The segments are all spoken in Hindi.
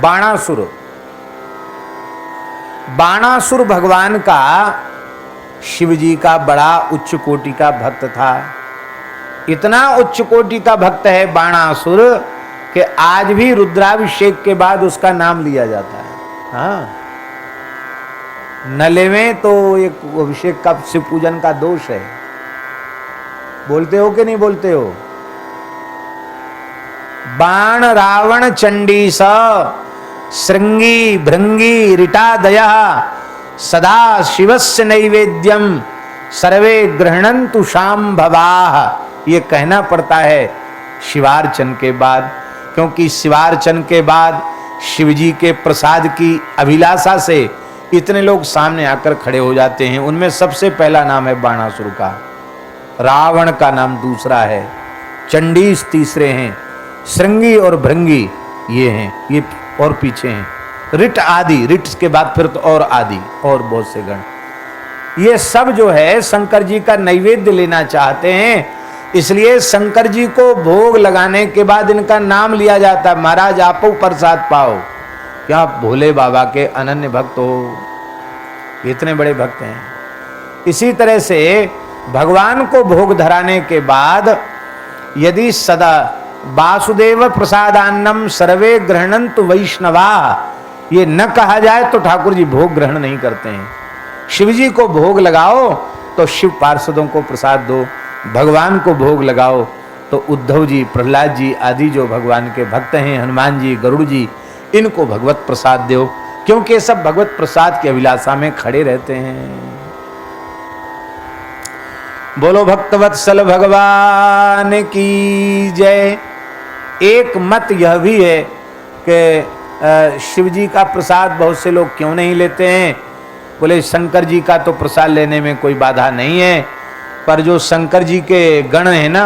बाणासुर, बाणासुर भगवान का, शिव जी का बड़ा उच्च कोटि का भक्त था। इतना उच्च कोटि का भक्त है बाणासुर कि आज भी रुद्राभिषेक के बाद उसका नाम लिया जाता है। हाँ, नले में तो एक अभिषेक का, शिव पूजन का दोष है। बोलते हो कि नहीं बोलते हो? बाण रावण चंडी स श्रृंगी भृंगी ऋटादय सदा शिवस्य नैवेद्यम सर्वे गृह्णन्तु शाम्भवाः। ये कहना पड़ता है शिवार्चन के बाद, क्योंकि शिवार्चन के बाद शिवजी के प्रसाद की अभिलाषा से इतने लोग सामने आकर खड़े हो जाते हैं। उनमें सबसे पहला नाम है बाणासुर का, रावण का नाम दूसरा है, चंडीस तीसरे हैं, श्रृंगी और भृंगी ये हैं, ये और पीछे हैं, रिट आदि, रिट के बाद फिर तो और आदि और बहुत से गण। ये सब जो है शंकर जी का नैवेद्य लेना चाहते हैं, इसलिए शंकर जी को भोग लगाने के बाद इनका नाम लिया जाता है, महाराज आपो प्रसाद पाओ। क्या भोले बाबा के अनन्य भक्त हो, इतने बड़े भक्त हैं। इसी तरह से भगवान को भोग धराने के बाद यदि सदा वासुदेव प्रसादान्नम सर्वे गृह्णन्तु वैष्णवा ये न कहा जाए तो ठाकुर जी भोग ग्रहण नहीं करते हैं। शिव जी को भोग लगाओ तो शिव पार्षदों को प्रसाद दो, भगवान को भोग लगाओ तो उद्धव जी, प्रहलाद जी आदि जो भगवान के भक्त हैं, हनुमान जी, गरुड़ जी, इनको भगवत प्रसाद दो, क्योंकि सब भगवत प्रसाद की अभिलाषा में खड़े रहते हैं। बोलो भक्तवत्सल भगवान की जय। एक मत यह भी है कि शिव जी का प्रसाद बहुत से लोग क्यों नहीं लेते हैं? बोले शंकर जी का तो प्रसाद लेने में कोई बाधा नहीं है, पर जो शंकर जी के गण है ना,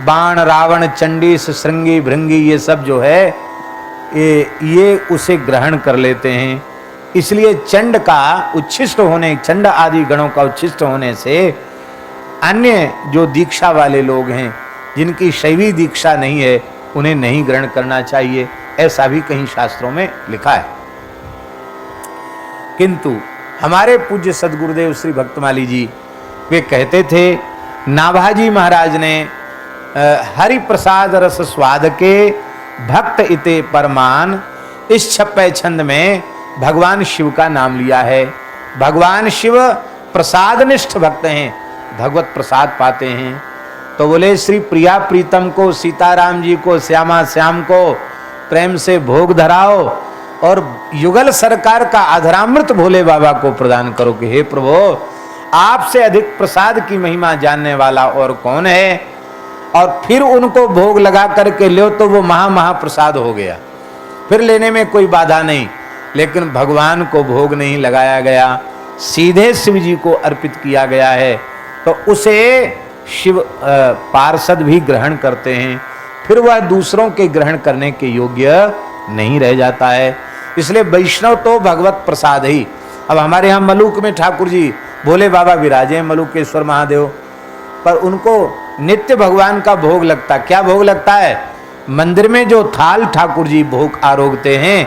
बाण रावण चंडीस श्रृंगी भृंगी ये सब जो है ये उसे ग्रहण कर लेते हैं। इसलिए चंड का उच्छिष्ट होने, चंड आदि गणों का उच्छिष्ट होने से अन्य जो दीक्षा वाले लोग हैं जिनकी शैवी दीक्षा नहीं है उन्हें नहीं ग्रहण करना चाहिए, ऐसा भी कहीं शास्त्रों में लिखा है। किंतु हमारे पूज्य सदगुरुदेव श्री भक्तमाली जी वे कहते थे, नाभाजी महाराज ने हरि प्रसाद रस स्वाद के भक्त इते परमान, इस 56 छंद में भगवान शिव का नाम लिया है। भगवान शिव प्रसादनिष्ठ भक्त हैं, भगवत प्रसाद पाते हैं। तो बोले श्री प्रिया प्रीतम को, सीताराम जी को, श्यामा श्याम को प्रेम से भोग धराओ और युगल सरकार का अधरामृत भोले बाबा को प्रदान करो कि हे प्रभु आपसे अधिक प्रसाद की महिमा जानने वाला और कौन है। और फिर उनको भोग लगा करके लो तो वो महाप्रसाद हो गया, फिर लेने में कोई बाधा नहीं। लेकिन भगवान को भोग नहीं लगाया गया, सीधे शिव जी को अर्पित किया गया है, तो उसे शिव पार्षद भी ग्रहण करते हैं, फिर वह दूसरों के ग्रहण करने के योग्य नहीं रह जाता है। इसलिए वैष्णव तो भगवत प्रसाद ही। अब हमारे यहाँ मलुक में ठाकुर जी भोले बाबा विराजे हैं, मलुकेश्वर महादेव, पर उनको नित्य भगवान का भोग लगता। क्या भोग लगता है? मंदिर में जो थाल ठाकुर जी भोग आरोगते हैं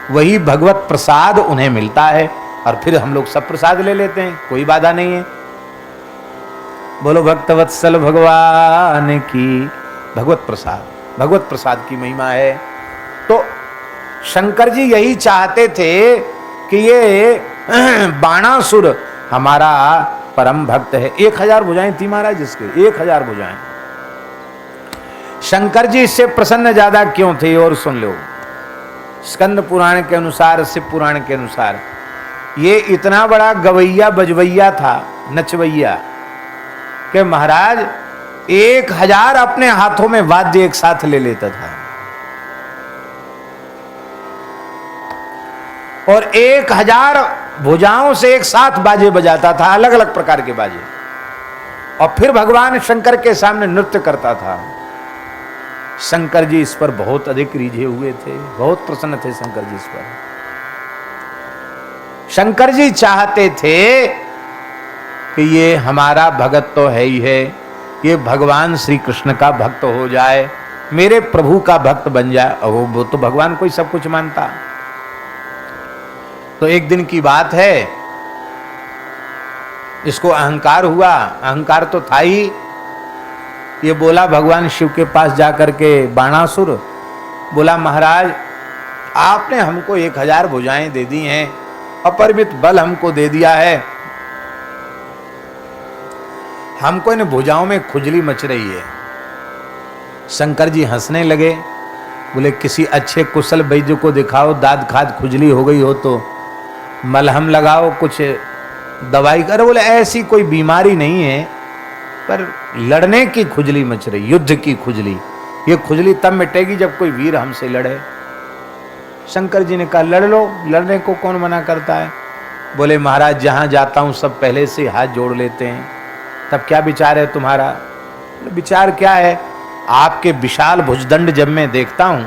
वही भगवत प्रसाद उन्हें मिलता है, और फिर हम लोग सब प्रसाद ले लेते हैं, कोई बाधा नहीं है। बोलो भक्तवत्सल भगवान की। भगवत प्रसाद की महिमा है। तो शंकर जी यही चाहते थे कि ये बाणासुर हमारा परम भक्त है। 1000 भुजाएं थी महाराज इसके, 1000 भुजाएं। शंकर जी इससे प्रसन्न ज्यादा क्यों थे और सुन लो। स्कंद पुराण के अनुसार, शिव पुराण के अनुसार ये इतना बड़ा गवैया बजवैया था, नचवैया, कि महाराज 1000 अपने हाथों में वाद्य एक साथ ले लेता था, और 1000 भुजाओं से एक साथ बाजे बजाता था, अलग अलग प्रकार के बाजे, और फिर भगवान शंकर के सामने नृत्य करता था। शंकर जी इस पर बहुत अधिक रिझे हुए थे, बहुत प्रसन्न थे शंकर जी इस पर। शंकर जी चाहते थे कि ये हमारा भगत तो है ही है, ये भगवान श्री कृष्ण का भक्त हो जाए, मेरे प्रभु का भक्त बन जाए। वो तो भगवान को ही सब कुछ मानता। तो एक दिन की बात है, इसको अहंकार हुआ, अहंकार तो था ही। ये बोला भगवान शिव के पास जाकर के, बाणासुर बोला महाराज आपने हमको 1000 भुजाएं दे दी हैं, अपरिमित बल हमको दे दिया है, हमको इन भुजाओं में खुजली मच रही है। शंकर जी हंसने लगे, बोले किसी अच्छे कुशल वैद्य को दिखाओ, दाद खाद खुजली हो गई हो तो मलहम लगाओ, कुछ दवाई करो। बोले ऐसी कोई बीमारी नहीं है, पर लड़ने की खुजली मच रही, युद्ध की खुजली। ये खुजली तब मिटेगी जब कोई वीर हमसे लड़े। शंकर जी ने कहा लड़ लो, लड़ने को कौन मना करता है। बोले महाराज जहां जाता हूं सब पहले से हाथ जोड़ लेते हैं, तब क्या विचार है तुम्हारा। विचार क्या है, आपके विशाल भुजदंड जब मैं देखता हूं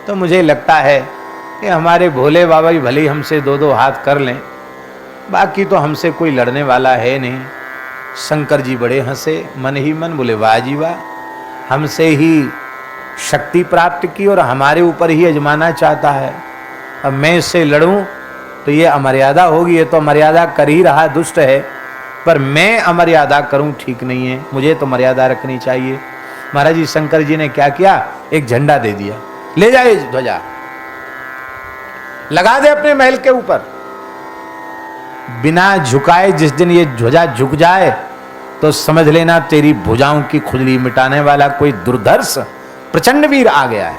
तो मुझे लगता है कि हमारे भोले बाबा ही भले हमसे 2-2 हाथ कर लें, बाकी तो हमसे कोई लड़ने वाला है नहीं। शंकर जी बड़े हंसे मन ही मन, बोले वाह जी वाह, हमसे ही शक्ति प्राप्त की और हमारे ऊपर ही अजमाना चाहता है। अब मैं इससे लड़ूं तो ये अमर्यादा होगी, ये तो मर्यादा कर ही रहा, दुष्ट है, पर मैं अमर्यादा करूं ठीक नहीं है, मुझे तो मर्यादा रखनी चाहिए। महाराज जी शंकर जी ने क्या किया, एक झंडा दे दिया, ले जाए ध्वजा लगा दे अपने महल के ऊपर। बिना झुकाए जिस दिन ये ध्वजा झुक जाए तो समझ लेना तेरी भुजाओं की खुजली मिटाने वाला कोई दुर्धर्ष प्रचंड वीर आ गया है।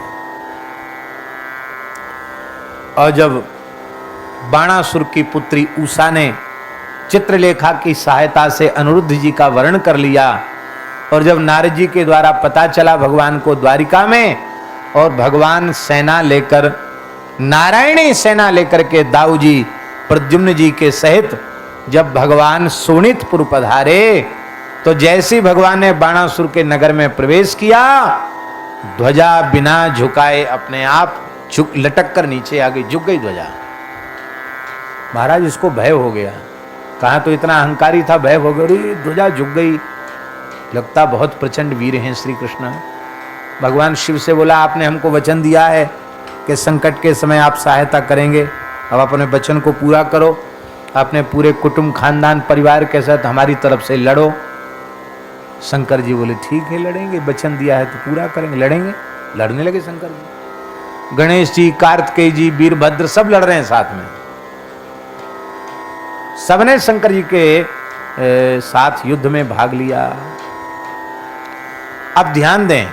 और जब बाणासुर की पुत्री उषा ने चित्रलेखा की सहायता से अनिरुद्ध जी का वर्ण कर लिया, और जब नारद जी के द्वारा पता चला भगवान को द्वारिका में, और भगवान सेना लेकर, नारायणी सेना लेकर के दाऊ जी प्रद्युम्न जी के सहित जब भगवान शोणितपुर पधारे, तो जैसे भगवान ने बाणासुर के नगर में प्रवेश किया, ध्वजा बिना झुकाए अपने आप लटक कर नीचे आ गई, झुक गई ध्वजा। महाराज इसको भय हो गया, कहा तो इतना अहंकारी था, भय हो गई, ध्वजा झुक गई, लगता बहुत प्रचंड वीर हैं श्री कृष्ण। भगवान शिव से बोला आपने हमको वचन दिया है कि संकट के समय आप सहायता करेंगे, अब अपने वचन को पूरा करो, अपने पूरे कुटुंब खानदान परिवार के साथ हमारी तरफ से लड़ो। शंकर जी बोले ठीक है लड़ेंगे, वचन दिया है तो पूरा करेंगे, लड़ेंगे। लड़ने लगे शंकर जी, गणेश जी, कार्तिकेय जी, वीरभद्र सब लड़ रहे हैं साथ में। सबने शंकर जी के साथ युद्ध में भाग लिया। अब ध्यान दें,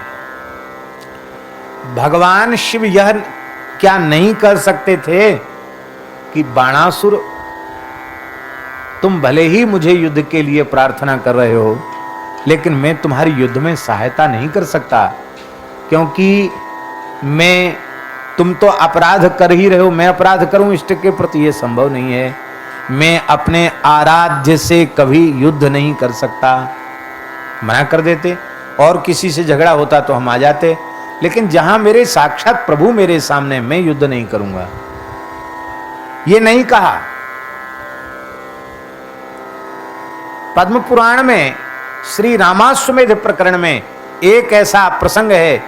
भगवान शिव यह क्या नहीं कर सकते थे कि बाणासुर तुम भले ही मुझे युद्ध के लिए प्रार्थना कर रहे हो, लेकिन मैं तुम्हारी युद्ध में सहायता नहीं कर सकता, क्योंकि तुम तो अपराध कर ही रहे हो, मैं अपराध करूं इष्ट के प्रति, यह संभव नहीं है। मैं अपने आराध्य से कभी युद्ध नहीं कर सकता। मना कर देते, और किसी से झगड़ा होता तो हम आ जाते, लेकिन जहां मेरे साक्षात प्रभु मेरे सामने, मैं युद्ध नहीं करूंगा, ये नहीं कहा। पद्म पुराण में श्री रामाश्वमेध प्रकरण में एक ऐसा प्रसंग है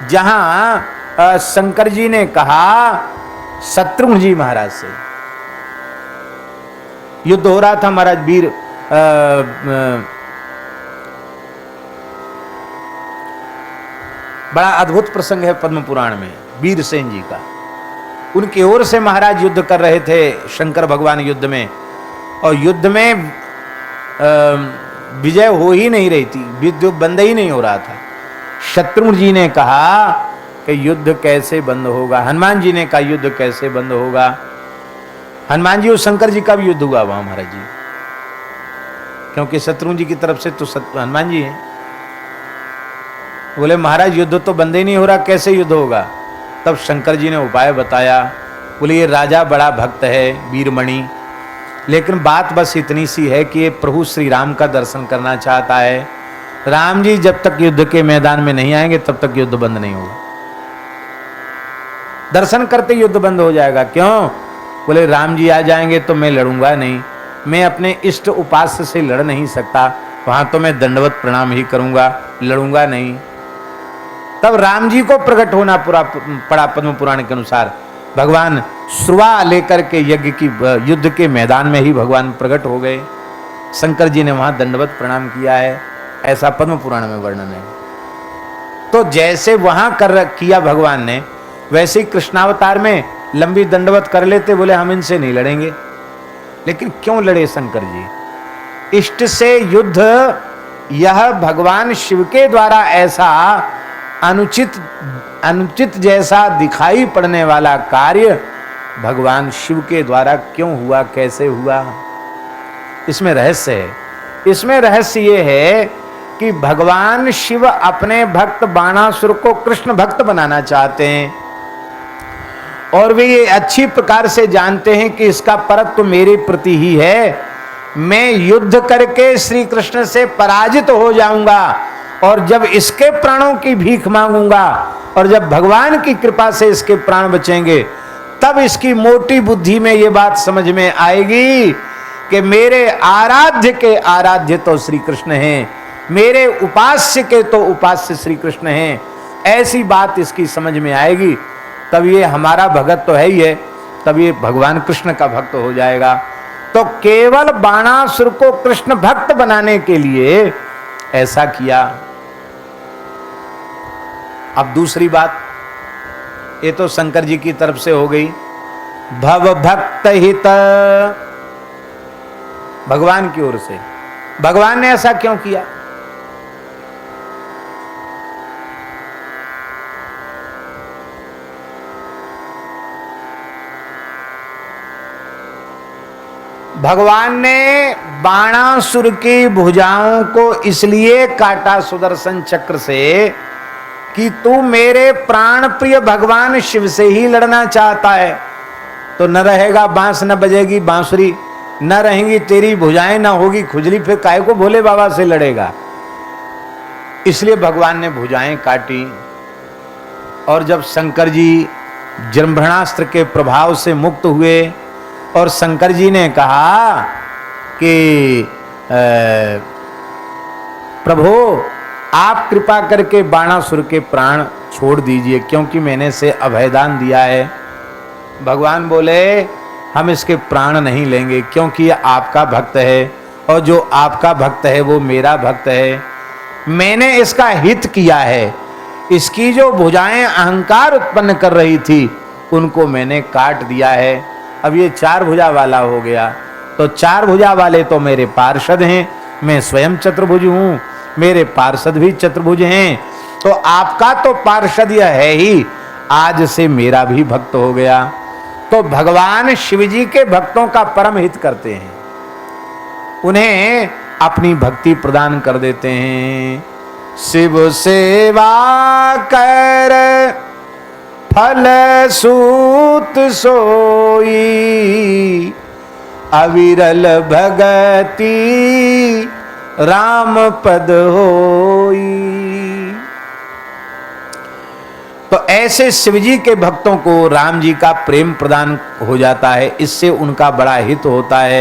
जहां शंकर जी ने कहा शत्रुघ्न जी महाराज से, युद्ध हो रहा था महाराज, वीर बड़ा अद्भुत प्रसंग है पद्म पुराण में वीरसेन जी का। उनकी ओर से महाराज युद्ध कर रहे थे, शंकर भगवान युद्ध में, और युद्ध में विजय हो ही नहीं रही थी, युद्ध बंद ही नहीं हो रहा था। शत्रुघ्न जी ने कहा कि युद्ध कैसे बंद होगा, हनुमान जी ने कहा युद्ध कैसे बंद होगा। हनुमान जी और शंकर जी का भी युद्ध हुआ वहां महाराज जी, क्योंकि शत्रुघ्न जी की तरफ से तो हनुमान जी हैं। बोले महाराज युद्ध तो बंद ही नहीं हो रहा, कैसे युद्ध होगा। तब शंकर जी ने उपाय बताया, बोले ये राजा बड़ा भक्त है वीरमणि, लेकिन बात बस इतनी सी है कि ये प्रभु श्री राम का दर्शन करना चाहता है। राम जी जब तक युद्ध के मैदान में नहीं आएंगे तब तक युद्ध बंद नहीं होगा, दर्शन करते युद्ध बंद हो जाएगा। क्यों? बोले राम जी आ जाएंगे तो मैं लड़ूंगा नहीं, मैं अपने इष्ट उपास्य से लड़ नहीं सकता, वहां तो मैं दंडवत प्रणाम ही करूंगा, लड़ूंगा नहीं। तब राम जी को प्रकट होना पड़ा पद्म पुराण के अनुसार। भगवान श्रुवा लेकर के यज्ञ की युद्ध के मैदान में ही भगवान प्रकट हो गए। शंकर जी ने वहां दंडवत प्रणाम किया है, ऐसा पद्म पुराण में वर्णन है। तो जैसे वहां किया भगवान ने, वैसे ही कृष्णावतार में लंबी दंडवत कर लेते, बोले हम इनसे नहीं लड़ेंगे। लेकिन क्यों लड़े शंकर जी? इष्ट से युद्ध यह भगवान शिव के द्वारा ऐसा अनुचित जैसा दिखाई पड़ने वाला कार्य भगवान शिव के द्वारा क्यों हुआ, कैसे हुआ, इसमें रहस्य है। इसमें रहस्य ये है कि भगवान शिव अपने भक्त बाणासुर को कृष्ण भक्त बनाना चाहते हैं, और वे ये अच्छी प्रकार से जानते हैं कि इसका परत तो मेरे प्रति ही है। मैं युद्ध करके श्री कृष्ण से पराजित हो जाऊंगा, और जब इसके प्राणों की भीख मांगूंगा, और जब भगवान की कृपा से इसके प्राण बचेंगे, तब इसकी मोटी बुद्धि में ये बात समझ में आएगी कि मेरे आराध्य के आराध्य तो श्री कृष्ण हैं, मेरे उपास्य के तो उपास्य श्री कृष्ण हैं। ऐसी बात इसकी समझ में आएगी, तब ये हमारा भगत तो है ही है, तब ये भगवान कृष्ण का भक्त हो जाएगा। तो केवल बाणासुर को कृष्ण भक्त बनाने के लिए ऐसा किया। अब दूसरी बात, ये तो शंकर जी की तरफ से हो गई। भव भक्त हित, भगवान की ओर से, भगवान ने ऐसा क्यों किया? भगवान ने बाणासुर की भुजाओं को इसलिए काटा सुदर्शन चक्र से कि तू मेरे प्राण प्रिय भगवान शिव से ही लड़ना चाहता है, तो न रहेगा बांस, न बजेगी बांसुरी, न रहेंगी तेरी भुजाएं, न होगी खुजली, फिर काय को भोले बाबा से लड़ेगा। इसलिए भगवान ने भुजाएं काटी। और जब शंकर जी जृंभणास्त्र के प्रभाव से मुक्त हुए और शंकर जी ने कहा कि प्रभु आप कृपा करके बाणासुर के प्राण छोड़ दीजिए, क्योंकि मैंने इसे अभयदान दिया है। भगवान बोले हम इसके प्राण नहीं लेंगे, क्योंकि ये आपका भक्त है, और जो आपका भक्त है वो मेरा भक्त है। मैंने इसका हित किया है। इसकी जो भुजाएं अहंकार उत्पन्न कर रही थी उनको मैंने काट दिया है। अब ये 4 भुजा वाला हो गया, तो 4 भुजा वाले तो मेरे पार्षद हैं, मैं स्वयं चतुर्भुज हूं, मेरे पार्षद भी चतुर्भुज हैं, तो आपका तो पार्षद यह है ही, आज से मेरा भी भक्त हो गया। तो भगवान शिवजी के भक्तों का परम हित करते हैं, उन्हें अपनी भक्ति प्रदान कर देते हैं। शिव सेवा कर फल सूत सोई, अविरल भगति राम पद होई। तो ऐसे शिवजी के भक्तों को राम जी का प्रेम प्रदान हो जाता है, इससे उनका बड़ा हित होता है।